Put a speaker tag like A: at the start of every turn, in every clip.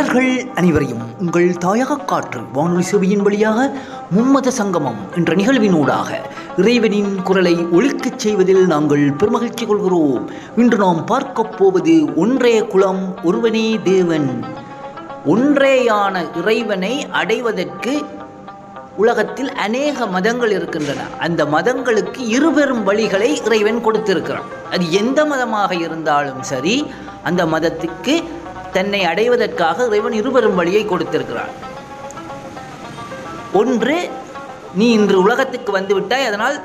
A: நேயர்கள் அனைவரையும் உங்கள் தாயக காற்று வானொலி சேவையின் வழியாக மும்மத சங்கமம் என்ற நிகழ்வினூடாக இறைவனின் குரலை ஒலிக்கச் செய்வதில் நாங்கள் பெருமகிழ்ச்சி கொள்கிறோம். இன்று நாம் பார்க்கப் போவது ஒன்றே குலம் ஒருவனே தேவன். ஒன்றேயான இறைவனை அடைவதற்கு உலகத்தில் அநேக மதங்கள் இருக்கின்றன. அந்த மதங்களுக்கு இருபெரும் வழிகளை இறைவன் கொடுத்திருக்கிறான். அது எந்த மதமாக இருந்தாலும் சரி, அந்த மதத்துக்கு தன்னை அடைவதற்காக இறைவன் இருபெரும் வழியை கொடுத்திருக்கிறான். ஒன்று, நீ இன்று உலகத்துக்கு வந்துவிட்டாய், அதனால்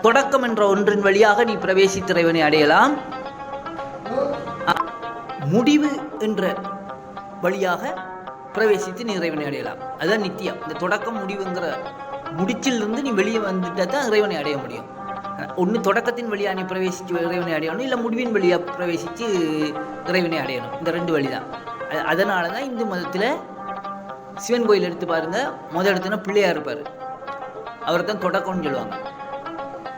A: தொடக்கம் என்ற ஒன்றின் வழியாக நீ பிரவேசித்து இறைவனை அடையலாம். முடிவு என்ற வழியாக பிரவேசித்து நீ இறைவனை அடையலாம். அதுதான் நித்தியம். இந்த தொடக்கம் முடிவுங்கிற முடிச்சிலிருந்து நீ வெளியே வந்துட்டா தான் இறைவனை அடைய முடியும். ஒன்று தொடக்கத்தின் வழியாக நீ பிரவேசித்து இறைவனை அடையணும், இல்லை முடிவின் வழியாக பிரவேசித்து இறைவனை அடையணும். இந்த ரெண்டு வழி தான். அதனால தான் இந்து மதத்தில் சிவன் கோயில் எடுத்து பாருங்கள், முதல் இடத்துனா பிள்ளையார் இருப்பார், அவரை தான் தொடக்கம்னு சொல்லுவாங்க.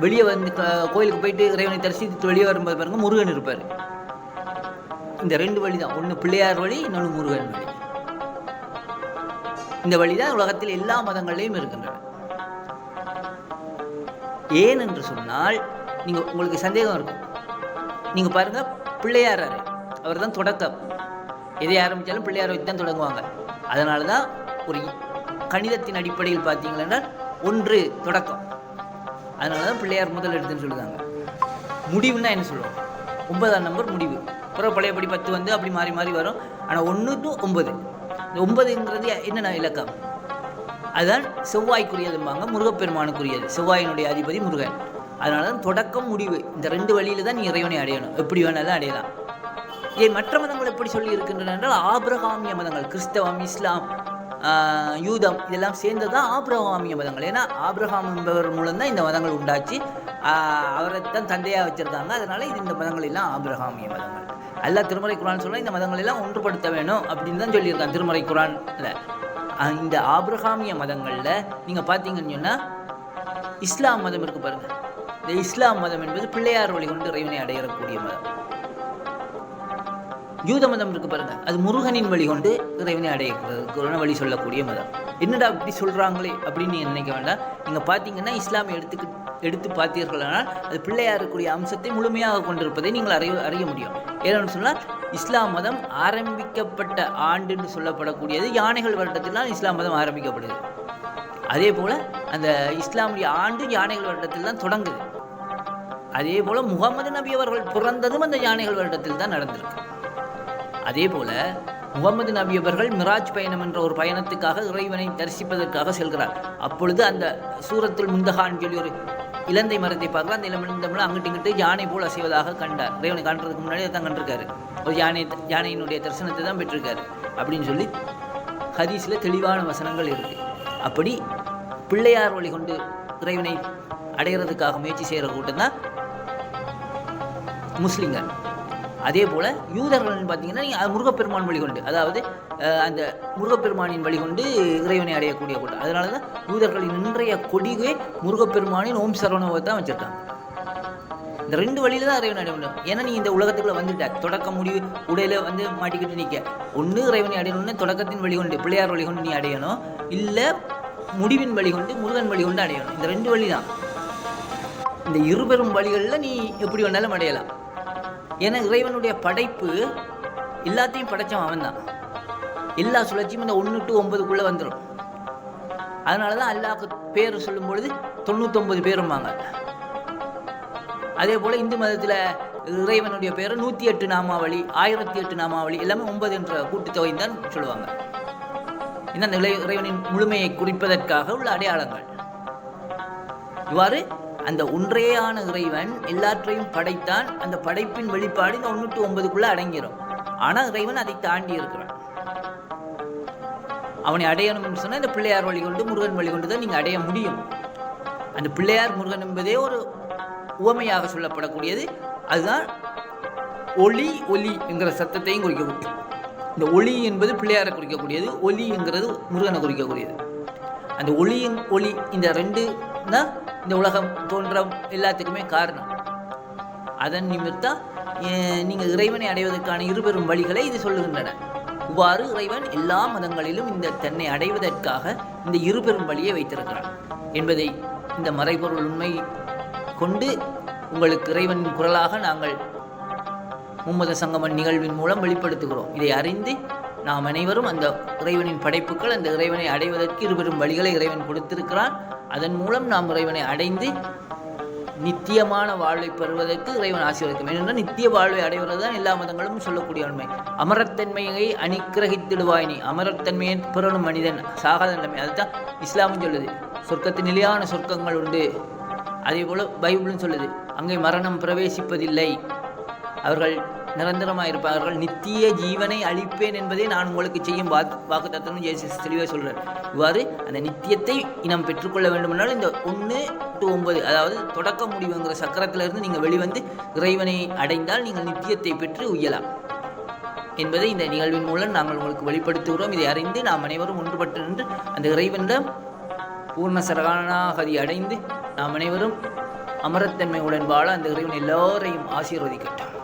A: வெளியே வந்து கோயிலுக்கு போயிட்டு இறைவனை தரிசித்து வெளியே வரும்போது பாருங்கள் முருகன் இருப்பார். இந்த ரெண்டு வழி தான், ஒன்று பிள்ளையார் வழி, இன்னொன்று முருகன் வழி. இந்த வழி தான் உலகத்தில் எல்லா மதங்கள்லையும் இருக்கின்றன. ஏன் என்று சொன்னால், உங்களுக்கு சந்தேகம் இருக்கும். நீங்கள் பாருங்கள், பிள்ளையார் அவர் தான் தொடக்கம். எதை ஆரம்பித்தாலும் பிள்ளையார் வச்சு தான் தொடங்குவாங்க. அதனால தான் ஒரு கணிதத்தின் அடிப்படையில் பார்த்தீங்கன்னா ஒன்று தொடக்கம். அதனால தான் பிள்ளையார் முதல் எடுத்துன்னு சொல்லுவாங்க. முடிவுன்னா என்ன சொல்லுவோம்? 9ஆம் நம்பர் முடிவு. அப்புறம் பழையபடி 10 வந்து அப்படி மாறி மாறி வரும். ஆனால் 1 to 9, இந்த 9ங்கிறது என்னென்ன இலக்கம்? அதுதான் செவ்வாய்க்குரியதும்பாங்க, முருகப்பெருமானுக்குரியது. செவ்வாயினுடைய அதிபதி முருகன். அதனால தான் தொடக்கம் முடிவு, இந்த ரெண்டு வழியில தான் நீ இறைவனை அடையணும். எப்படி வேணாலும் அடையலாம். ஏன் மற்ற மதங்கள் எப்படி சொல்லி இருக்கின்றன என்றால், ஆபிரகாமிய மதங்கள், கிறிஸ்தவம், இஸ்லாம், யூதம் இதெல்லாம் சேர்ந்ததான் ஆபிரகாமிய மதங்கள். ஏன்னா ஆபிரகாம் என்பவர் மூலம்தான் இந்த மதங்கள் உண்டாச்சு. அவரைத்தான் தந்தையாக வச்சிருக்காங்க. அதனால இந்த மதங்கள் எல்லாம் ஆபிரகாமிய மதங்கள். அல்லா திருமறை குரான் சொல்ல இந்த மதங்கள் எல்லாம் ஒன்றுபடுத்த வேணும் அப்படின்னு தான் சொல்லியிருக்காங்க திருமறை குரான்ல. இந்த ஆபிரகாமிய மதங்களில் நீங்கள் பார்த்தீங்கன்னு சொன்னால் இஸ்லாம் மதம் இருக்கு பாருங்க. இந்த இஸ்லாம் மதம் என்பது பிள்ளையார் வழி கொண்டு இறைவனை அடையக்கூடிய மதம். யூத மதம் இருக்கு பாருங்க, அது முருகனின் வழி கொண்டு இறைவனை அடையக்கூடிய வழி சொல்லக்கூடிய மதம். என்னடா இப்படி சொல்றாங்களே அப்படின்னு நீங்க நினைக்க வேண்டாம். நீங்க பார்த்தீங்கன்னா இஸ்லாமை எடுத்து பார்த்தீர்களானால் அது பிள்ளையாருக்குரிய அம்சத்தை முழுமையாக கொண்டிருப்பதை நீங்கள் அறிய முடியும். ஏன்னு சொன்னால், இஸ்லாம் மதம் ஆரம்பிக்கப்பட்ட ஆண்டுன்னு சொல்லப்படக்கூடியது யானைகள் வருடத்தில் இஸ்லாம் மதம் ஆரம்பிக்கப்படுது. அதே போல அந்த இஸ்லாமுடைய ஆண்டு யானைகள் வருடத்தில் தான் தொடங்குது. அதே போல முகமது நபி அவர்கள் பிறந்ததும் அந்த யானைகள் வருடத்தில் தான் நடந்திருக்கு. அதே போல முகமது நபி அவர்கள் மிராஜ் பயணம் என்ற ஒரு பயணத்துக்காக இறைவனை தரிசிப்பதற்காக செல்கிறார். அப்பொழுது அந்த சூரத்துல் முந்தகான்னு சொல்லி ஒரு இலந்தை மரத்தை பார்க்கலாம். அந்த இளந்த மரம் அங்கிட்டு இங்கிட்டு யானை போல் அசைவதாக கண்டார். இறைவனை காண்றதுக்கு முன்னாடி தான் கண்டிருக்காரு. ஒரு யானையினுடைய தரிசனத்தை தான் பெற்றிருக்காரு அப்படின்னு சொல்லி ஹதீஸில் தெளிவான வசனங்கள் இருக்கு. அப்படி பிள்ளையார் வழி கொண்டு இறைவனை அடைகிறதுக்காக முயற்சி செய்கிற கூட்டம் தான் முஸ்லிம்கள். அதே போல் யூதர்கள் பார்த்தீங்கன்னா நீங்கள் முருகப்பெருமான் வழி கொண்டு, அதாவது அந்த முருகப்பெருமானின் வழி கொண்டு இறைவனை அடையக்கூடிய கூட்டம். அதனால தான் யூதர்களின் இன்றைய கொடியே முருகப்பெருமானின் ஓம் சரவணவை தான் வச்சுருக்காங்க. இந்த ரெண்டு வழியில தான் இறைவனை அடைய முடியும். ஏன்னா நீ இந்த உலகத்துக்குள்ள வந்துட்ட, தொடக்க முடிவு உடையில வந்து மாட்டிக்கிட்டு நிற்க. ஒன்று இறைவனை அடையணும்னு தொடக்கத்தின் வழி கொண்டு பிள்ளையார் வழி கொண்டு நீ அடையணும், இல்லை முடிவின் வழி கொண்டு முருகன் வழி கொண்டு அடையணும். இந்த ரெண்டு வழி தான். இந்த இருபெரும் வழிகளில் நீ எப்படி வேணாலும் அடையலாம். ஏன்னா இறைவனுடைய படைப்பு எல்லாத்தையும் படைச்சவன் அவன் தான். எல்லா சுழற்சியும் இந்த 1 to 9க்குள்ளே வந்துடும். அதனால தான் அல்லாஹ்க்கு பேர் சொல்லும் பொழுது 99 பேரும்பாங்க. அதே போல் இந்து மதத்தில் இறைவனுடைய பேர் 108 நாமாவளி, 1008 நாமாவளி, எல்லாமே 9 என்ற கூட்டுத்தொகை தான் சொல்லுவாங்க. இந்த இறைவனின் முழுமையை குறிப்பதற்காக உள்ள அடையாளங்கள். இவ்வாறு அந்த ஒன்றேயான இறைவன் எல்லாற்றையும் படைத்தான். அந்த படைப்பின் வெளிப்பாடு இந்த 1 to 9க்குள்ள அடங்கிடும். ஆனால் இறைவன் அதை தாண்டி இருக்கிறான். அவனை அடையணும்னு சொன்னால் இந்த பிள்ளையார் வழி கொண்டு முருகன் வழி கொண்டு தான் நீங்கள் அடைய முடியும். அந்த பிள்ளையார் முருகன் என்பதே ஒரு உவமையாக சொல்லப்படக்கூடியது. அதுதான் ஒளி ஒலி என்கிற சத்தத்தையும் குறிக்கக்கூடியது. இந்த ஒளி என்பது பிள்ளையாரை குறிக்கக்கூடியது, ஒலி என்கிறது முருகனை குறிக்கக்கூடியது. அந்த ஒளியின் ஒளி இந்த ரெண்டு தான் இந்த உலகம் தோன்ற எல்லாத்துக்குமே காரணம். அதன் நிமித்தம் நீங்கள் இறைவனை அடைவதற்கான இருபெரும் வழிகளை இது சொல்லுகின்றன. இவ்வாறு இறைவன் எல்லா மதங்களிலும் இந்த தன்னை அடைவதற்காக இந்த இருபெரும் வழியை வைத்திருக்கிறான் என்பதை இந்த மறைபொருள் உண்மை கொண்டு உங்களுக்கு இறைவனின் குரலாக நாங்கள் மும்மத சங்கமன் நிகழ்வின் மூலம் வெளிப்படுத்துகிறோம். இதை அறிந்து நாம் அனைவரும் அந்த இறைவனின் படைப்புகள் அந்த இறைவனை அடைவதற்கு இருபெரும் வழிகளை இறைவன் கொடுத்திருக்கிறான். அதன் மூலம் நாம் இறைவனை அடைந்து நித்தியமான வாழ்வை பெறுவதற்கு இறைவன் ஆசீர்வதிக்கும். ஏனென்றால் நித்திய வாழ்வை அடைவது தான் எல்லா மதங்களும் சொல்லக்கூடிய உண்மை. அமரத்தன்மையை அணிக்கிரகித்திடுவாய் நீ, அமரத்தன்மையை பெறணும் மனிதன் சாகாத நிலைமை. அதுதான் இஸ்லாமும் சொல்லுது. சொர்க்கத்தின் நிலையான சொர்க்கங்கள் உண்டு. அதே போல பைபிளும் சொல்லுது, அங்கே மரணம் பிரவேசிப்பதில்லை, அவர்கள் நிரந்தரமாக இருப்பார்கள், நித்திய ஜீவனை அளிப்பேன் என்பதை நான் உங்களுக்கு செய்யும் வாக்கு தத்துவம் ஜேசஸ் தெளிவாக சொல்கிறார். இவ்வாறு அந்த நித்தியத்தை நாம் பெற்றுக்கொள்ள வேண்டுமென்றால் இந்த 1 to 9 அதாவது தொடக்க முடிவுங்கிற சக்கரத்திலிருந்து நீங்கள் வெளிவந்து இறைவனை அடைந்தால் நீங்கள் நித்தியத்தை பெற்று உய்யலாம் என்பதை இந்த நிகழ்வின் மூலம் நாங்கள் உங்களுக்கு வெளிப்படுத்துகிறோம். இதை அறிந்து நாம் அனைவரும் ஒன்றுபட்டு நின்று அந்த இறைவனிடம் பூர்ண சரணாகதி அடைந்து நாம் அனைவரும் அமரத்தன்மையுடன் வாழ அந்த இறைவன் எல்லோரையும் ஆசீர்வதிக்கட்டும்.